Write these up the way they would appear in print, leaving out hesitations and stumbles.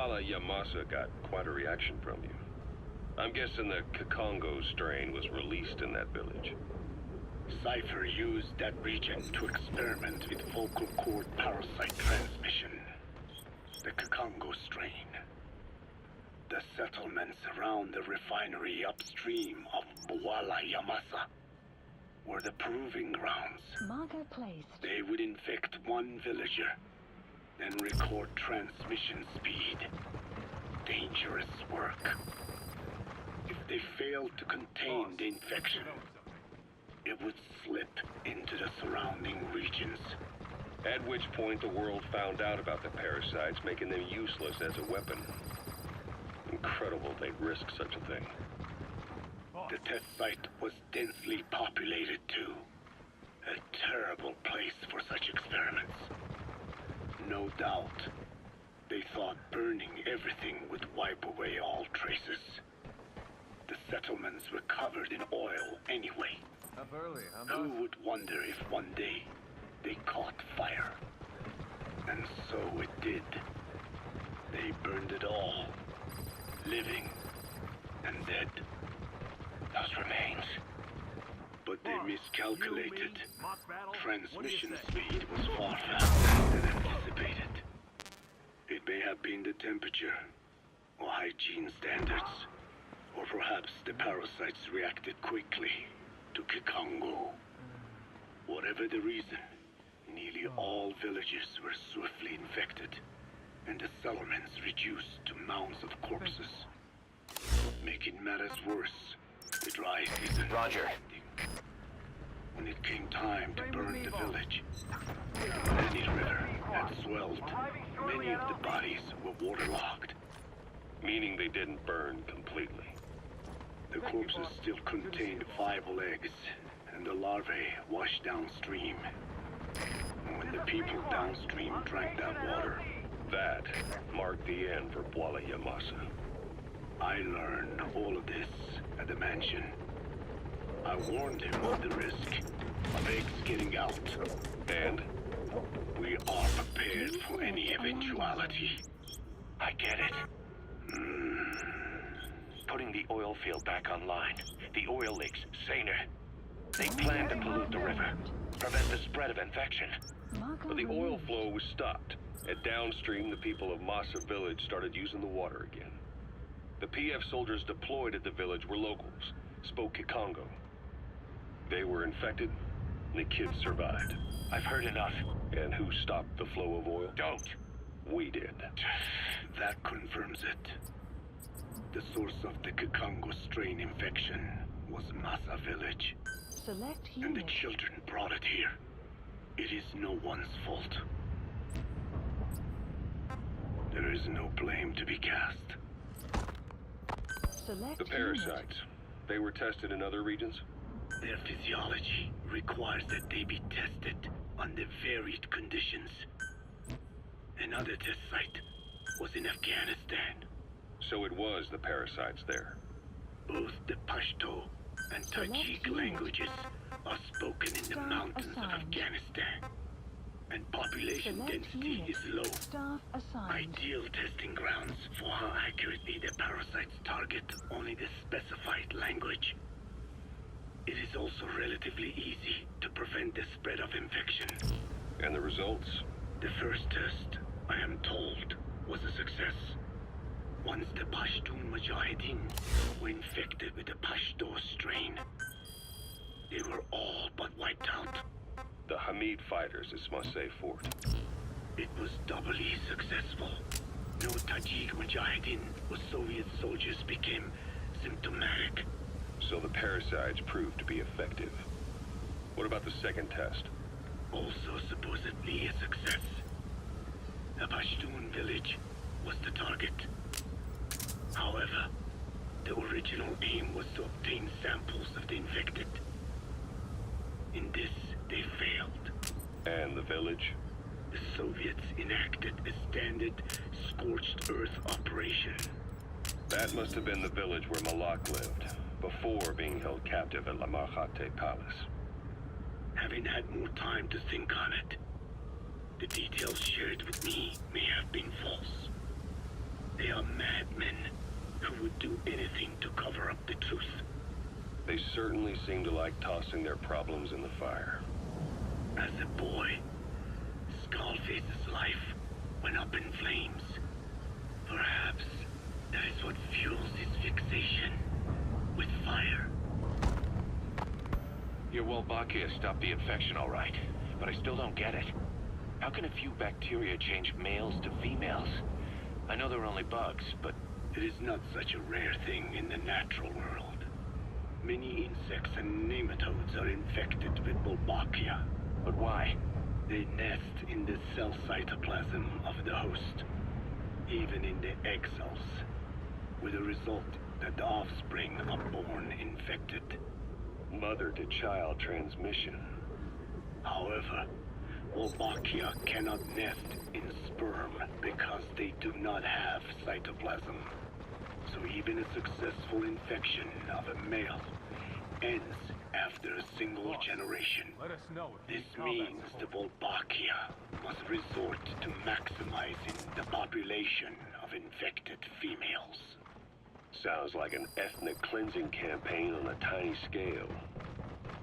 Bwala Yamasa got quite a reaction from you. I'm guessing the Kikongo strain was released in that village. Cypher used that region to experiment with vocal cord parasite transmission. The Kikongo strain. The settlements around the refinery upstream of Bwala Yamasa were the proving grounds. Marker placed. They would infect one villager, then record transmission speed. Dangerous work. If they failed to contain the infection, it would slip into the surrounding regions. At which point the world found out about the parasites, making them useless as a weapon. Incredible they'd risk such a thing. The test site was densely populated too. A terrible place for such experiments. No doubt, they thought burning everything would wipe away all traces. The settlements were covered in oil anyway. Up early, Who would wonder if one day they caught fire? And so it did. They burned it all. Living and dead. Those remains. But they miscalculated. Transmission speed was far faster than anticipated. It may have been the temperature, or hygiene standards, or perhaps the parasites reacted quickly to Kikongo. Whatever the reason, nearly all villages were swiftly infected, and the settlements reduced to mounds of corpses. Making matters worse, the dry season was ending. When it came time to burn the village, the Many River had swelled. Many of the bodies were waterlogged. Meaning they didn't burn completely. The corpses still contained viable eggs, and the larvae washed downstream. And when the people downstream drank that water, that marked the end for Bwala Yamasa. I learned all of this at the mansion. I warned him of the risk of eggs getting out. And? We are prepared for any eventuality. I get it. Putting the oil field back online. The oil leaks, saner. They plan to pollute the river, prevent the spread of infection. But the oil flow was stopped. And downstream, the people of Masa village started using the water again. The PF soldiers deployed at the village were locals, spoke Kikongo. They were infected, and the kids survived. I've heard enough. And who stopped the flow of oil? Don't. We did. That confirms it. The source of the Kikongo strain infection was Masa village. Select And the unit. children brought it here. It is no one's fault. There is no blame to be cast. Select The parasites, they were tested in other regions? Their physiology requires that they be tested under varied conditions. Another test site was in Afghanistan. So it was the parasites there. Both the Pashto and Tajik languages are spoken in the Staff mountains of assigned. Afghanistan. And population Select density unit. is low. Staff assigned. Ideal testing grounds for how accurately the parasites target only the specified language. It is also relatively easy to prevent the spread of infection. And the results? The first test, I am told, was a success. Once the Pashtun Mujahideen were infected with the Pashto strain, they were all but wiped out. The Hamid fighters at Smasei Fort. It was doubly successful. No Tajik Mujahideen or Soviet soldiers became symptomatic. So the parasites proved to be effective. What about the second test? Also supposedly a success. A Pashtun village was the target. However, the original aim was to obtain samples of the infected. In this, they failed. And the village? The Soviets enacted a standard scorched earth operation. That must have been the village where Malak lived, before being held captive at Lamarchate Palace. Having had more time to think on it, the details shared with me may have been false. They are madmen who would do anything to cover up the truth. They certainly seem to like tossing their problems in the fire. As a boy, Skullface's life went up in flames. Perhaps that is what fuels his fixation with fire. Your Wolbachia stopped the infection all right, but I still don't get it. How can a few bacteria change males to females? I know they're only bugs, but... It is not such a rare thing in the natural world. Many insects and nematodes are infected with Wolbachia. but why? They nest in the cell cytoplasm of the host, even in the egg cells, with the result that the offspring are born infected. Mother-to-child transmission. However, Wolbachia cannot nest in sperm because they do not have cytoplasm. So even a successful infection of a male ends after a single generation. Let us know if This these combats means hold. the Wolbachia must resort to maximizing the population of infected females. Sounds like an ethnic cleansing campaign on a tiny scale.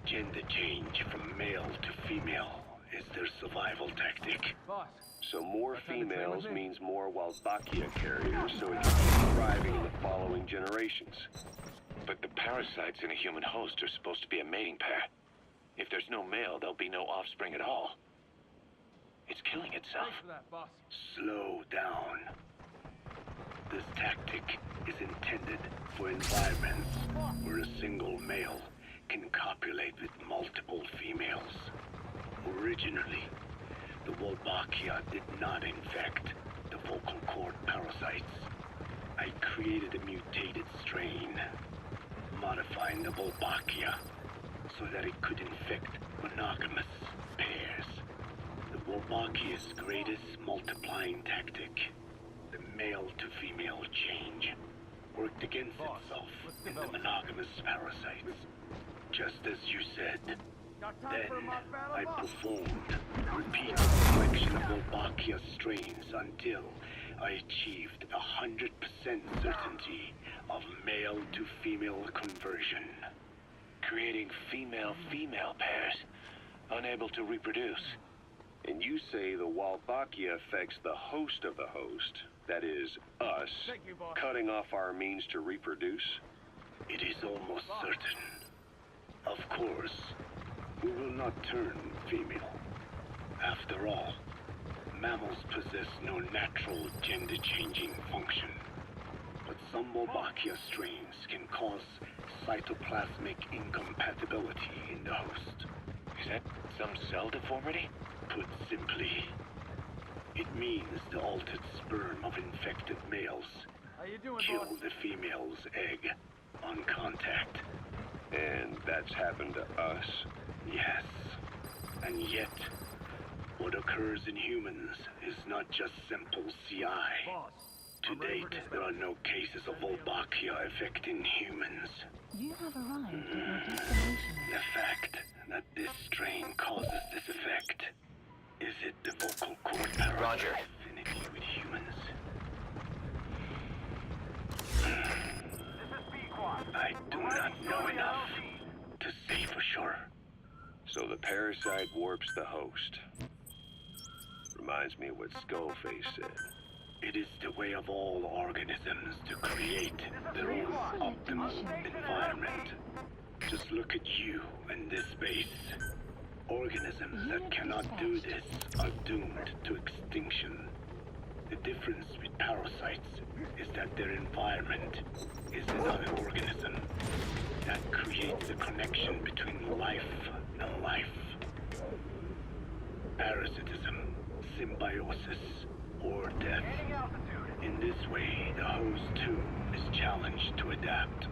Gender change from male to female is their survival tactic. Boss, So more That's how they train females with me. means more Wolbachia carriers, so it can keep thriving in the following generations. But the parasites in a human host are supposed to be a mating pair. If there's no male, there'll be no offspring at all. It's killing itself. thanks for that, boss. Slow down. This tactic is intended for environments where a single male can copulate with multiple females. Originally, the Wolbachia did not infect the vocal cord parasites. I created a mutated strain, modifying the Wolbachia so that it could infect monogamous pairs. The Wolbachia's greatest multiplying tactic, the male-to-female change, worked against Boss, itself let's in the develop. monogamous parasites. Just as you said. Got time for a Then mock battle, I boss? performed repeated selection of Wolbachia strains until I achieved 100% certainty of male-to-female conversion. Creating female-female pairs, unable to reproduce. And you say the Wolbachia affects the host of the host, that is, us, Thank you, boss. cutting off our means to reproduce? It is almost certain. Of course, we will not turn female. After all, mammals possess no natural gender-changing function. But some Wolbachia strains can cause cytoplasmic incompatibility in the host. Is that some cell deformity? Put simply, it means the altered sperm of infected males How you doing, kill boss? the female's egg on contact. And that's happened to us. Yes. And yet, what occurs in humans is not just simple CI. Boss, To I'm ready for date, dispatch. there are no cases of Wolbachia affecting humans. You have arrived at your destination. The fact that this strain causes this effect, is it the vocal cord parasite Roger. affinity with humans? I do not know enough to say for sure. So the parasite warps the host. Reminds me of what Skullface said. It is the way of all organisms to create their own optimal environment. Just look at you and this base. Organisms that cannot do this are doomed to extinction. The difference with parasites is that their environment is another organism that creates a connection between life and life. Parasitism, symbiosis, or death. In this way, the host too is challenged to adapt.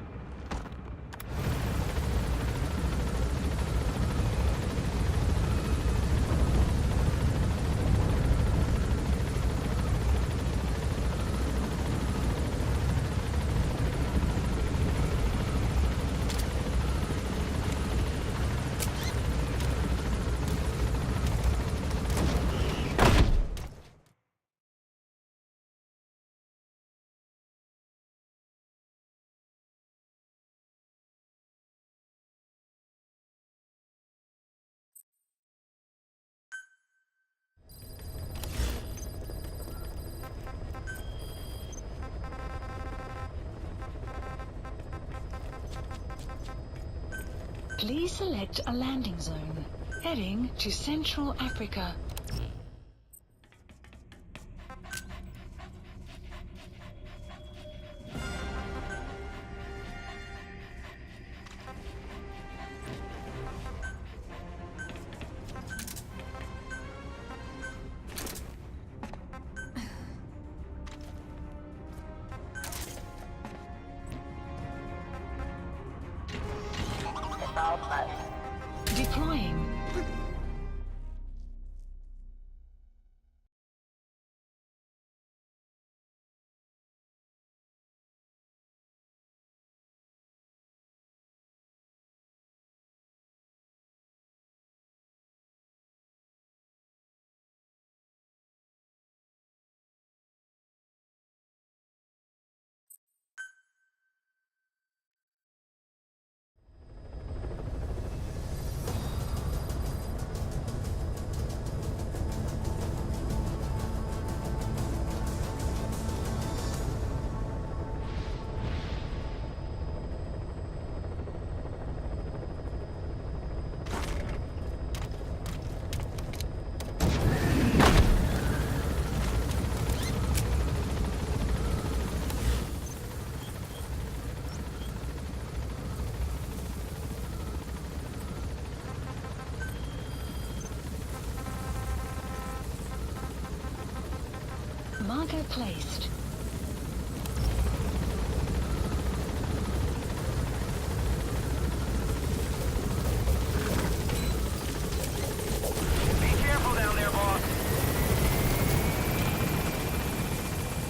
Please select a landing zone. Heading to Central Africa. Deploying. Marker placed.